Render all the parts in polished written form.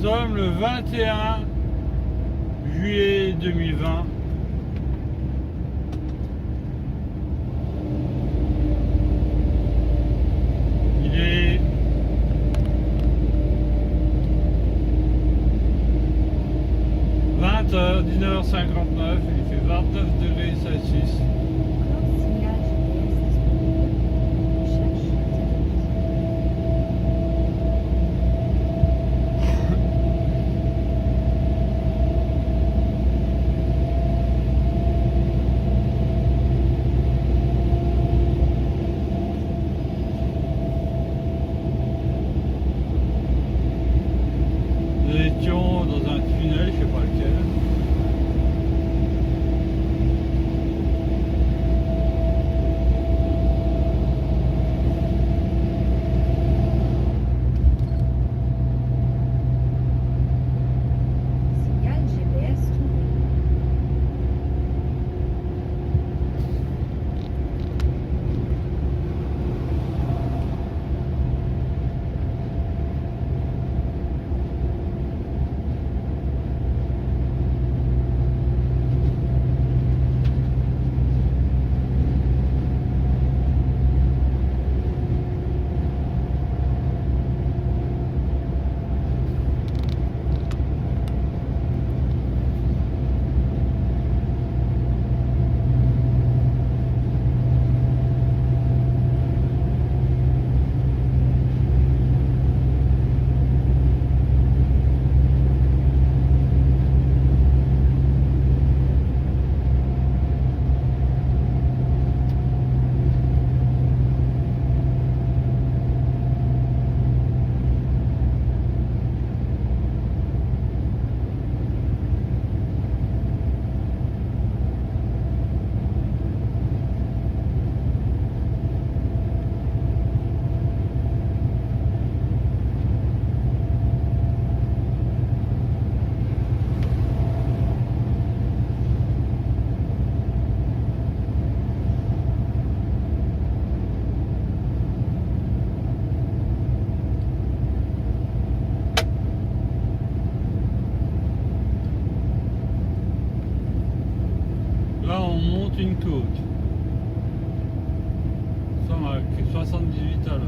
sommes le 21 juillet 2020. Il est 20h, 19h59, il fait 29 degrés Celsius. Nous étions dans un tunnel, je sais pas lequel. Signal GPS trouvé. Là, on monte une côte. Ça marque 78 à l'heure.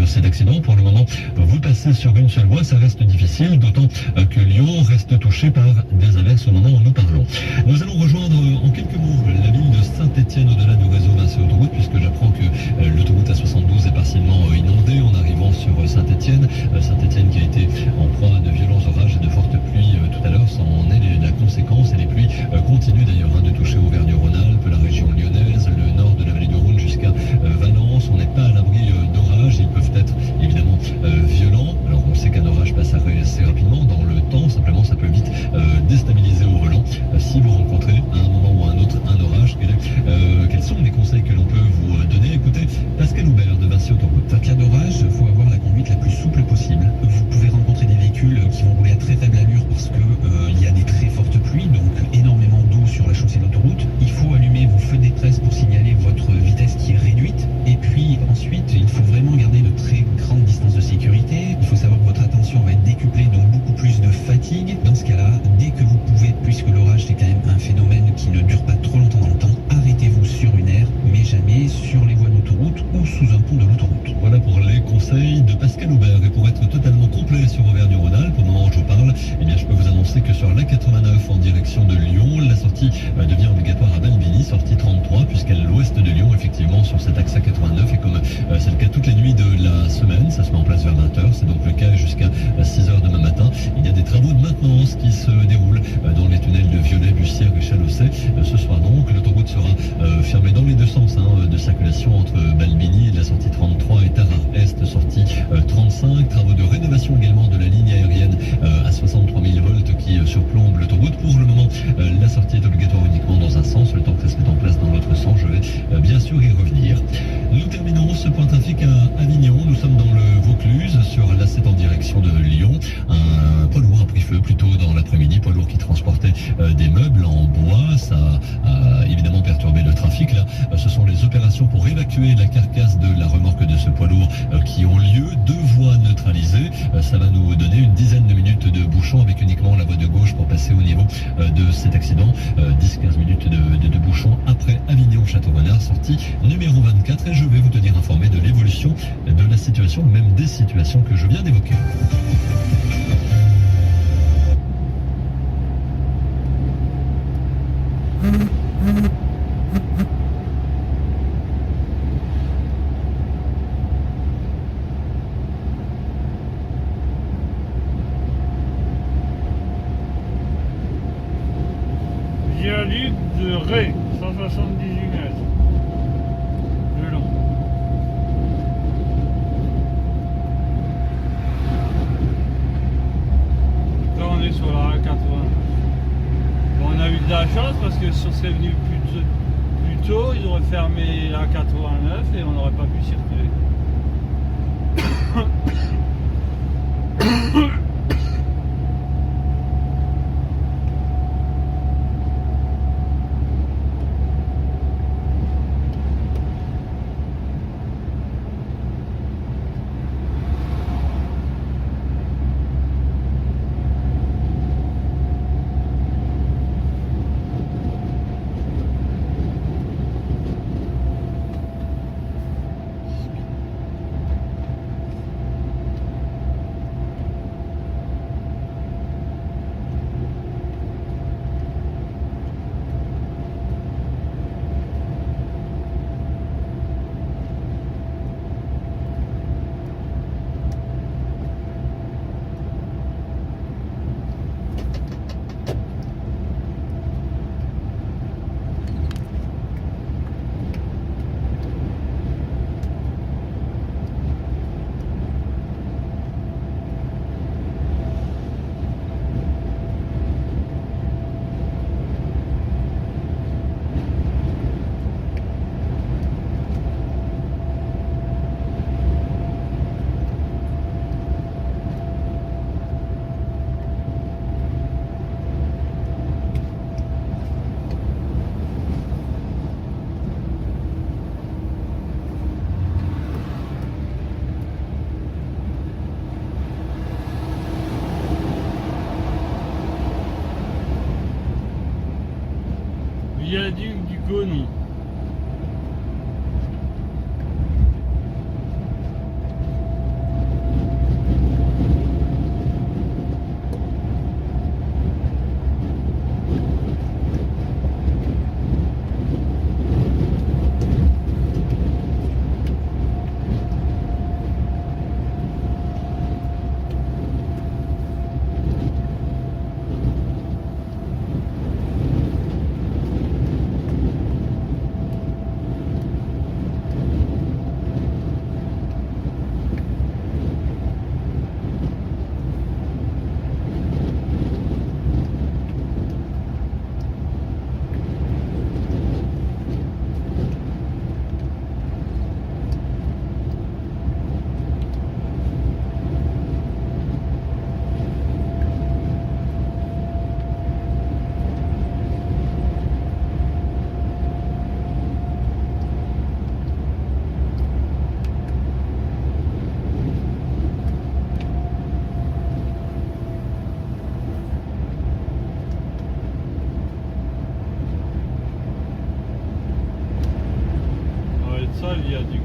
de cet accident. Pour le moment, vous passez sur une seule voie, ça reste difficile, d'autant que Lyon reste touché par des averses au moment où nous parlons. Nous allons rejoindre en quelques mots la ville de Saint-Étienne au-delà du réseau Vinci Autoroute, puisque j'apprends que l'autoroute A72 est partiellement inondée en arrivant sur Saint-Étienne. Saint-Étienne qui a été en proie à de violents orages et de fortes pluies tout à l'heure, ça en est la conséquence, et les pluies continuent d'ailleurs de toucher Auvergne-Rhône-Alpes, la région lyonnaise, le nord de la vallée du Rhône jusqu'à Valence. On n'est pas à l'abri d'orages, ils peuvent être évidemment violents. Alors on sait qu'un orage passe assez rapidement dans le temps, simplement ça peut vite déstabiliser au volant. Si vous rencontrez à un moment ou à un autre un orage, quels sont les conseils que l'on peut vous donner? Écoutez, Pascal Aubert de Vinci Autoroute. En cas d'orage, il faut avoir la conduite la plus souple possible. Vous pouvez rencontrer des véhicules qui vont rouler à très faible allure parce que il y a des très fortes pluies, donc énormément d'eau sur la chaussée de l'autoroute. Il faut allumer vos feux de détresse pour signaler votre vitesse qui est réduite. Et puis ensuite, il faut vraiment garder de très grandes distances de sécurité. Il faut savoir que votre attention va être décuplée, donc beaucoup plus de fatigue. Dans ce cas-là, dès que vous pouvez, puisque l'orage c'est quand même un phénomène qui ne dure pas trop longtemps dans le temps, arrêtez-vous sur une aire, mais jamais sur les voies d'autoroute ou sous un pont de l'autoroute. Voilà pour les conseils de Pascal Aubert. Et pour être totalement complet sur Auvergne-Rhône-Alpes, au moment où je vous parle, eh bien, je peux vous annoncer que sur l'A89 en direction de Lyon, la sortie devient obligatoire à Balbini, sortie 33, puisqu'elle est à l'ouest de Lyon, effectivement, sur cet axe A89. Et comme c'est le cas toutes les nuits de la semaine, ça se met en place vers 20h, c'est donc le cas jusqu'à 6h demain matin. Il y a des travaux de maintenance qui se déroulent dans les tunnels de Violet, Bussière et Chalossay. Ce soir donc, l'autoroute sera fermée dans les deux sens de circulation entre Balbini et la sortie 33 et Tarare-Est, sortie 35. Travaux de rénovation également de la ligne aérienne à 63 000 volts qui surplombe l'autoroute. Pour le moment, la sortie est obligatoire uniquement dans un sens. Le temps que ça se mette en place dans l'autre sens, je vais bien sûr y revenir. Nous terminons ce point trafic à Avignon. Nous sommes dans le Vaucluse, sur l'A7 en direction de Lyon. Un poids lourd a pris feu plus tôt dans l'après-midi, poids lourd qui transportait des meubles en bois. Ça a évidemment perturbé le trafic. Là, ce sont les opérations pour évacuer la carcasse de la remorque de ce poids lourd qui ont lieu. Deux voies neutralisées. Ça va nous donner une dizaine de minutes de bouchon avec uniquement la voie de gauche pour passer au niveau de cet accident. 10-15 minutes de bouchon après Avignon-Château-Renard, sortie numéro 24. Et je vais vous tenir informé de l'évolution de la situation, même des situations que je viens d'évoquer. Viaduc de Ré, 178 mètres de long. Là on est sur la A80. Bon, on a eu de la chance parce que si on serait venu plus tôt, ils auraient fermé la A89 et on n'aurait pas pu circuler. Viaduc du Gonon. ça le viaduc du coup.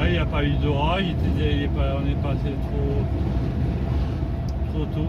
Il n'y a pas eu d'orage, on est passé trop tôt.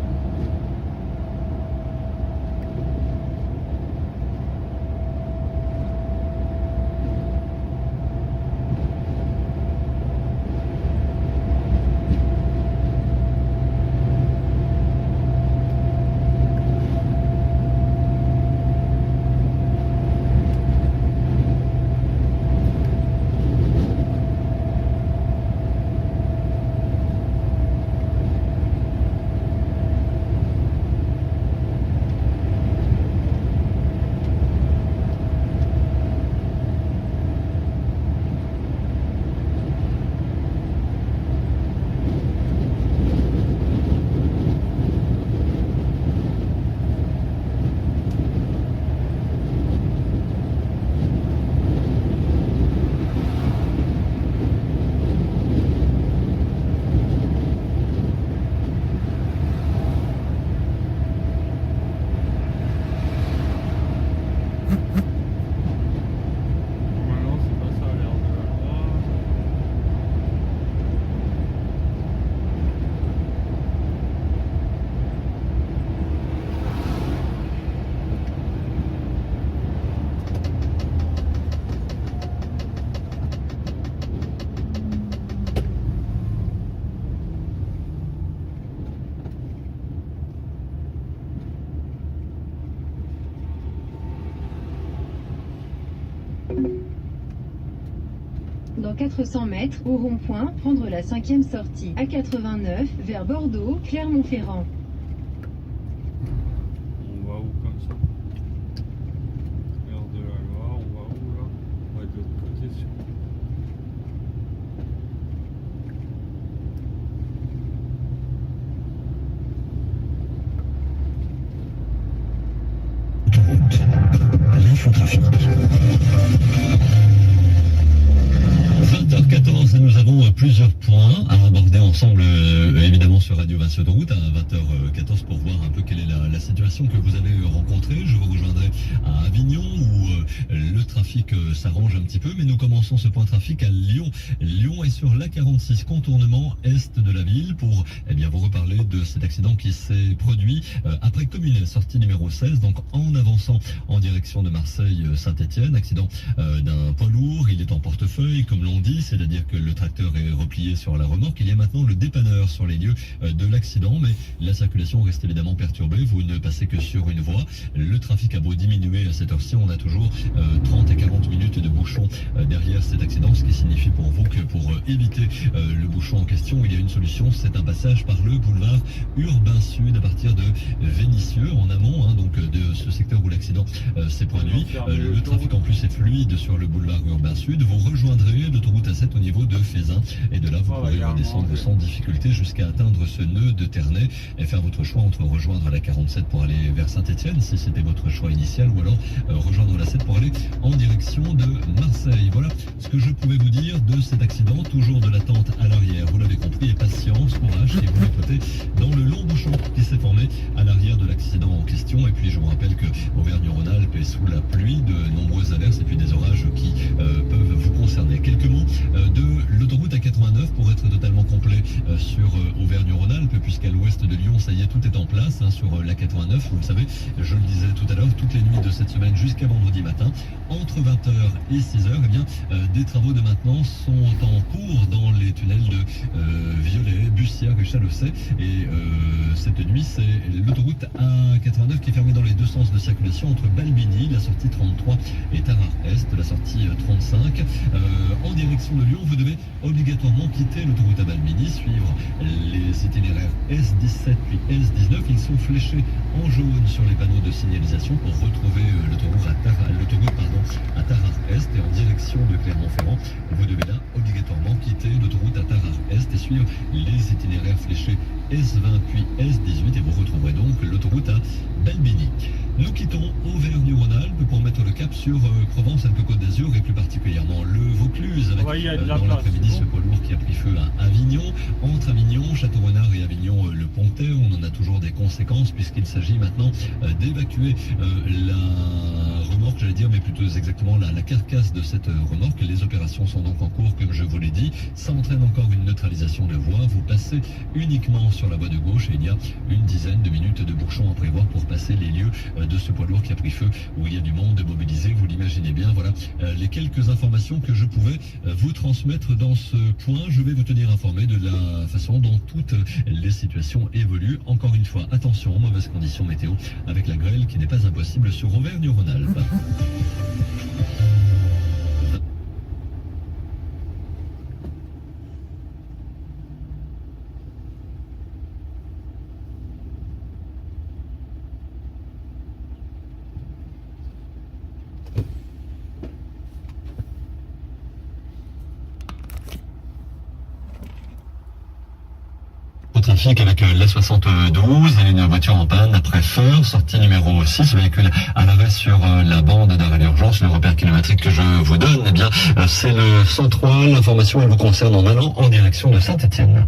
Normalement c'est pas ça l'air de la loi. Dans 400 mètres, au rond-point, prendre la 5e sortie A89 vers Bordeaux, Clermont-Ferrand. On va où comme ça? Gare de la Loire, on va où là? On va de l'autre côté sur. L'infotrafic. 20h14 et nous avons plusieurs points à aborder ensemble, évidemment sur Radio Vinci Autoroute à 20h14 pour voir un peu quelle est la situation que vous avez rencontrée. Je vous rejoindrai à Avignon où le trafic s'arrange un petit peu, mais nous commençons ce point trafic à Lyon. Lyon est sur l'A46, contournement est de la ville, pour vous reparler de cet accident qui s'est produit après Communet, sortie numéro 16, donc en avançant en direction de Marseille-Saint-Etienne. Accident d'un poids lourd, il est en portefeuille comme l'on dit, c'est-à-dire que le tracteur est replié sur la remorque. Il y a maintenant le dépanneur sur les lieux de l'accident, mais la circulation reste évidemment perturbée. Vous ne passez que sur une voie. Le trafic a beau diminuer à cette heure-ci, on a toujours 30 et 40 minutes de bouchon derrière cet accident, ce qui signifie pour vous que pour éviter le bouchon en question, il y a une solution, c'est un passage par le boulevard Urbain Sud à partir de Vénissieux, en amont donc de ce secteur où l'accident s'est produit. Le trafic en plus est fluide sur le boulevard Urbain Sud. Vous rejoindrez l'autoroute A7 au niveau de Fézin et de là vous pourrez redescendre sans difficulté jusqu'à atteindre ce nœud de Ternay et faire votre choix entre rejoindre la 47 pour aller vers Saint-Etienne si c'était votre choix initial, ou alors rejoindre la 7 pour aller en direction de Marseille. Voilà ce que je pouvais vous dire de cet accident. Toujours de l'attente à l'arrière, vous l'avez compris, et patience, courage si vous l'écoutez dans le long bouchon qui s'est formé à l'arrière de l'accident en question. Et puis je vous rappelle que Auvergne-Rhône-Alpes est sous la pluie, de nombreuses averses et puis des orages qui peuvent vous concerner. Quelques mots de l'autoroute A89 pour être totalement complet sur Auvergne-Rhône-Alpes, puisqu'à l'ouest de Lyon, ça y est, tout est en place sur l'A89. Vous le savez, je le disais tout à l'heure, toutes les nuits de cette semaine jusqu'à vendredi matin, entre 20h et 6h, eh bien, des travaux de maintenance sont en cours dans les tunnels de Violet, Bussière et Chalosset. Et cette nuit, c'est l'autoroute A89 qui est fermée dans les deux sens de circulation entre Balbini, la sortie 33, et Tarare-Est, la sortie 35. En direction de Lyon, vous devez obligatoirement quitter l'autoroute à Balbini, suivre les itinéraires S17 puis S19. Ils sont fléchés en jaune sur les panneaux de signalisation pour retrouver l'autoroute à Tarare-Est. Et en direction de Clermont-Ferrand, vous devez là obligatoirement quitter l'autoroute à Tarare-Est et suivre les itinéraires fléchés S20 puis S18 et vous retrouverez donc l'autoroute à Balbini. Nous quittons Auvergne-Rhône-Alpes pour mettre le cap sur Provence-Alpes-Côte d'Azur et plus particulièrement le Vaucluse avec dans l'après-midi ce poids lourd qui a pris feu à Avignon. Entre Avignon, Château-Renard et Avignon le Pontet, on en a toujours des conséquences puisqu'il s'agit maintenant d'évacuer la remorque, j'allais dire, mais plutôt exactement la carcasse de cette remorque. Les opérations sont donc en cours, comme je vous l'ai dit. Ça entraîne encore une neutralisation de voie. Vous passez uniquement sur la voie de gauche et il y a une dizaine de minutes de bouchons à prévoir pour passer les lieux de ce poids lourd qui a pris feu, où il y a du monde mobilisé, vous l'imaginez bien. Voilà les quelques informations que je pouvais vous transmettre dans ce point. Je vais vous tenir informé de la façon dont toutes les situations évoluent. Encore une fois, attention aux mauvaises conditions météo avec la grêle qui n'est pas impossible sur Auvergne-Rhône-Alpes. Trafic avec la 72 et une voiture en panne après Feur, sortie numéro 6, véhicule à l'arrêt sur la bande d'arrêt d'urgence. Le repère kilométrique que je vous donne, eh bien, c'est le 103. L'information, elle vous concerne en allant en direction de Saint-Étienne.